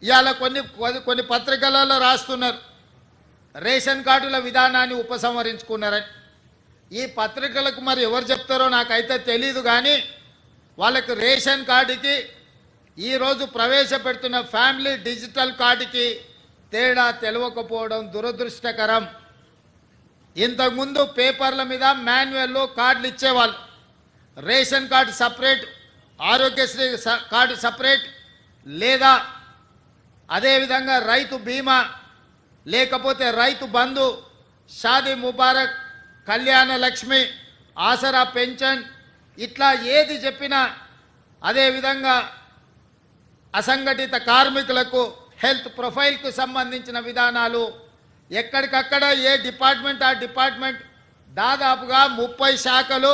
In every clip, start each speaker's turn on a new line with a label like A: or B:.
A: ఇవాళ కొన్ని పత్రికలలో రాస్తున్నారు రేషన్ కార్డుల విధానాన్ని ఉపసంహరించుకున్నారని. ఈ పత్రికలకు మరి ఎవరు చెప్తారో నాకైతే తెలీదు, కానీ వాళ్ళకి రేషన్ కార్డుకి ఈరోజు ప్రవేశపెడుతున్న ఫ్యామిలీ డిజిటల్ కార్డుకి తేడా తెలియకపోవడం దురదృష్టకరం. ఇంతకుముందు పేపర్ల మీద మాన్యువల్లో కార్డులు ఇచ్చేవాళ్ళు. Ration card separate, Aarogyasri card separate, లేదా అదేవిధంగా రైతు బీమా, లేకపోతే రైతు బంధు, షాదీ ముబారక్, కళ్యాణ లక్ష్మి, ఆసరా పెన్షన్, ఇట్లా ఏది చెప్పినా, అదేవిధంగా అసంఘటిత కార్మికులకు హెల్త్ ప్రొఫైల్కు సంబంధించిన విధానాలు ఎక్కడికక్కడ ఏ డిపార్ట్మెంట్ ఆ డిపార్ట్మెంట్ దాదాపుగా 30 శాఖలు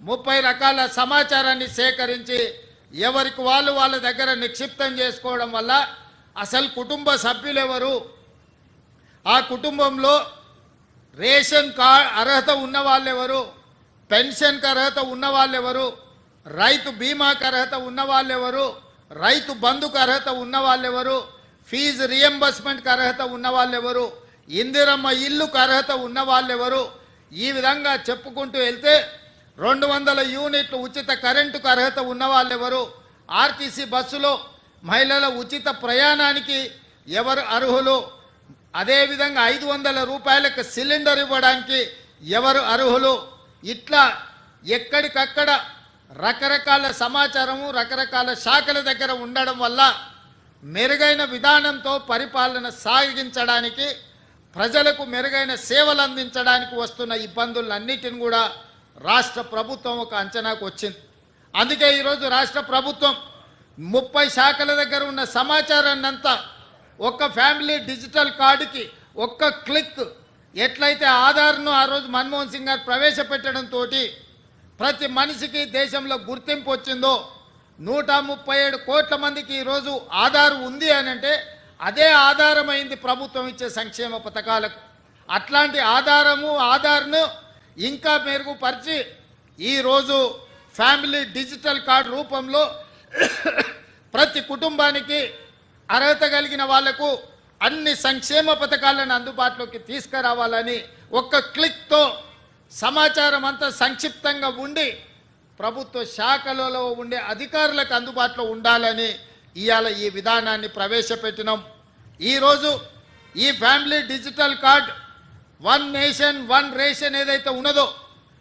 A: 30 రకాల సమాచారాన్ని సేకరించి ఎవరికి వాళ్ళ దగ్గర నిక్షిప్తం చేసుకోవడం వల్ల అసలు కుటుంబ సభ్యులు ఎవరు, ఆ కుటుంబంలో రేషన్ కార్డ్ అర్హత ఉన్న వాళ్ళు ఎవరు, పెన్షన్కి అర్హత ఉన్న వాళ్ళు ఎవరు, రైతు బీమాకి అర్హత ఉన్న వాళ్ళు ఎవరు, రైతు బంధుకు అర్హత ఉన్న వాళ్ళు ఎవరు, ఫీజు రియంబర్స్మెంట్కి అర్హత ఉన్న వాళ్ళు ఎవరు, ఇందిరమ్మ ఇల్లుకు అర్హత ఉన్న వాళ్ళు ఎవరు, ఈ విధంగా చెప్పుకుంటూ వెళ్తే 200 యూనిట్లు ఉచిత కరెంటుకు అర్హత ఉన్న వాళ్ళు ఎవరు, ఆర్టీసీ బస్సులో మహిళల ఉచిత ప్రయాణానికి ఎవరు అర్హులు, అదేవిధంగా 500 రూపాయలకు సిలిండర్ ఇవ్వడానికి ఎవరు అర్హులు, ఇట్లా ఎక్కడికక్కడ రకరకాల సమాచారము రకరకాల శాఖల దగ్గర ఉండడం వల్ల మెరుగైన విధానంతో పరిపాలన సాగించడానికి, ప్రజలకు మెరుగైన సేవలు అందించడానికి వస్తున్న ఇబ్బందులన్నిటిని కూడా రాష్ట్ర ప్రభుత్వం ఒక అంచనాకు వచ్చింది. అందుకే ఈరోజు రాష్ట్ర ప్రభుత్వం 30 శాఖల దగ్గర ఉన్న సమాచారాన్ని అంతా ఒక్క ఫ్యామిలీ డిజిటల్ కార్డుకి ఒక్క క్లిక్, ఎట్లయితే ఆధార్ను ఆ రోజు మన్మోహన్ సింగ్ గారు ప్రవేశపెట్టడంతో ప్రతి మనిషికి దేశంలో గుర్తింపు వచ్చిందో, 137 కోట్ల మందికి ఈరోజు ఆధార్ ఉంది అని అంటే అదే ఆధారమైంది ప్రభుత్వం ఇచ్చే సంక్షేమ పథకాలకు. అట్లాంటి ఆధార్ను ఇంకా మెరుగుపరిచి ఈరోజు ఫ్యామిలీ డిజిటల్ కార్డు రూపంలో ప్రతి కుటుంబానికి అర్హత కలిగిన వాళ్లకు అన్ని సంక్షేమ పథకాలను అందుబాటులోకి తీసుకురావాలని ఒక్క క్లిక్తో సమాచారం అంతా సంక్షిప్తంగా ఉండి ప్రభుత్వ శాఖలలో ఉండే అధికారులకు అందుబాటులో ఉండాలని ఇవాళ ఈ విధానాన్ని ప్రవేశపెట్టినాం. ఈరోజు ఈ family digital card 1 nation 1 ration ఏదైతే ఉన్నదో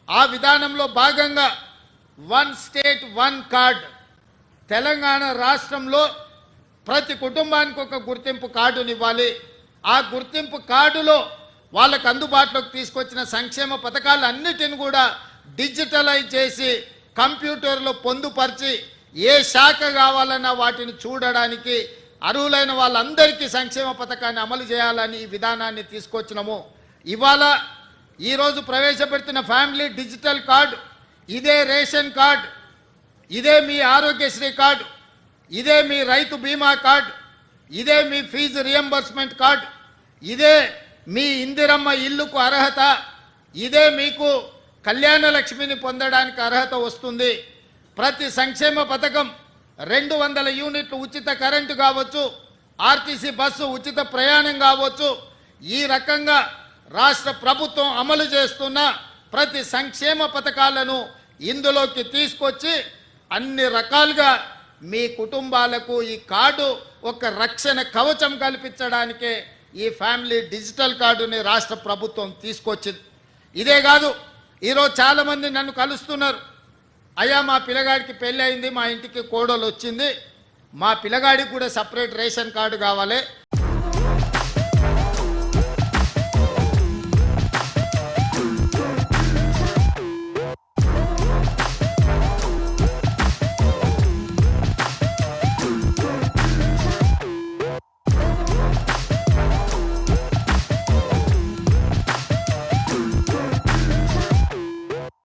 A: ఆ విధానంలో భాగంగా 1 స్టేట్ 1 కార్డ్, తెలంగాణ రాష్ట్రంలో ప్రతి కుటుంబానికి ఒక గుర్తింపు కార్డునివ్వాలి. ఆ గుర్తింపు కార్డులో వాళ్ళకు అందుబాటులోకి తీసుకొచ్చిన సంక్షేమ పథకాలన్నిటిని కూడా డిజిటలైజ్ చేసి కంప్యూటర్లో పొందుపరిచి ఏ శాఖ కావాలన్నా వాటిని చూడడానికి అర్హులైన వాళ్ళందరికీ సంక్షేమ పథకాన్ని అమలు చేయాలని ఈ విధానాన్ని తీసుకొచ్చినాము. ఇవాళ ఈరోజు ప్రవేశపెడుతున్న ఫ్యామిలీ డిజిటల్ కార్డు, ఇదే రేషన్ కార్డు, ఇదే మీ ఆరోగ్యశ్రీ కార్డు, ఇదే మీ రైతు బీమా కార్డు, ఇదే మీ ఫీజు రియంబర్స్మెంట్ కార్డు, ఇదే మీ ఇందిరమ్మ ఇల్లుకు అర్హత, ఇదే మీకు కళ్యాణ లక్ష్మిని పొందడానికి అర్హత వస్తుంది. ప్రతి సంక్షేమ పథకం 200 యూనిట్లు ఉచిత కరెంటు కావచ్చు, ఆర్టీసీ బస్సు ఉచిత ప్రయాణం కావచ్చు, ఈ రకంగా రాష్ట్ర ప్రభుత్వం అమలు చేస్తున్న ప్రతి సంక్షేమ పథకాలను ఇందులోకి తీసుకొచ్చి అన్ని రకాలుగా మీ కుటుంబాలకు ఈ కార్డు ఒక రక్షణ కవచం కల్పించడానికే ఈ ఫ్యామిలీ డిజిటల్ కార్డుని రాష్ట్ర ప్రభుత్వం తీసుకొచ్చింది. ఇదే కాదు, ఈరోజు చాలామంది నన్ను కలుస్తున్నారు, అయ్యా మా పిల్లగాడికి పెళ్ళి అయింది, మా ఇంటికి కోడలు వచ్చింది, మా పిల్లగాడికి కూడా సపరేట్ రేషన్ కార్డు కావాలి,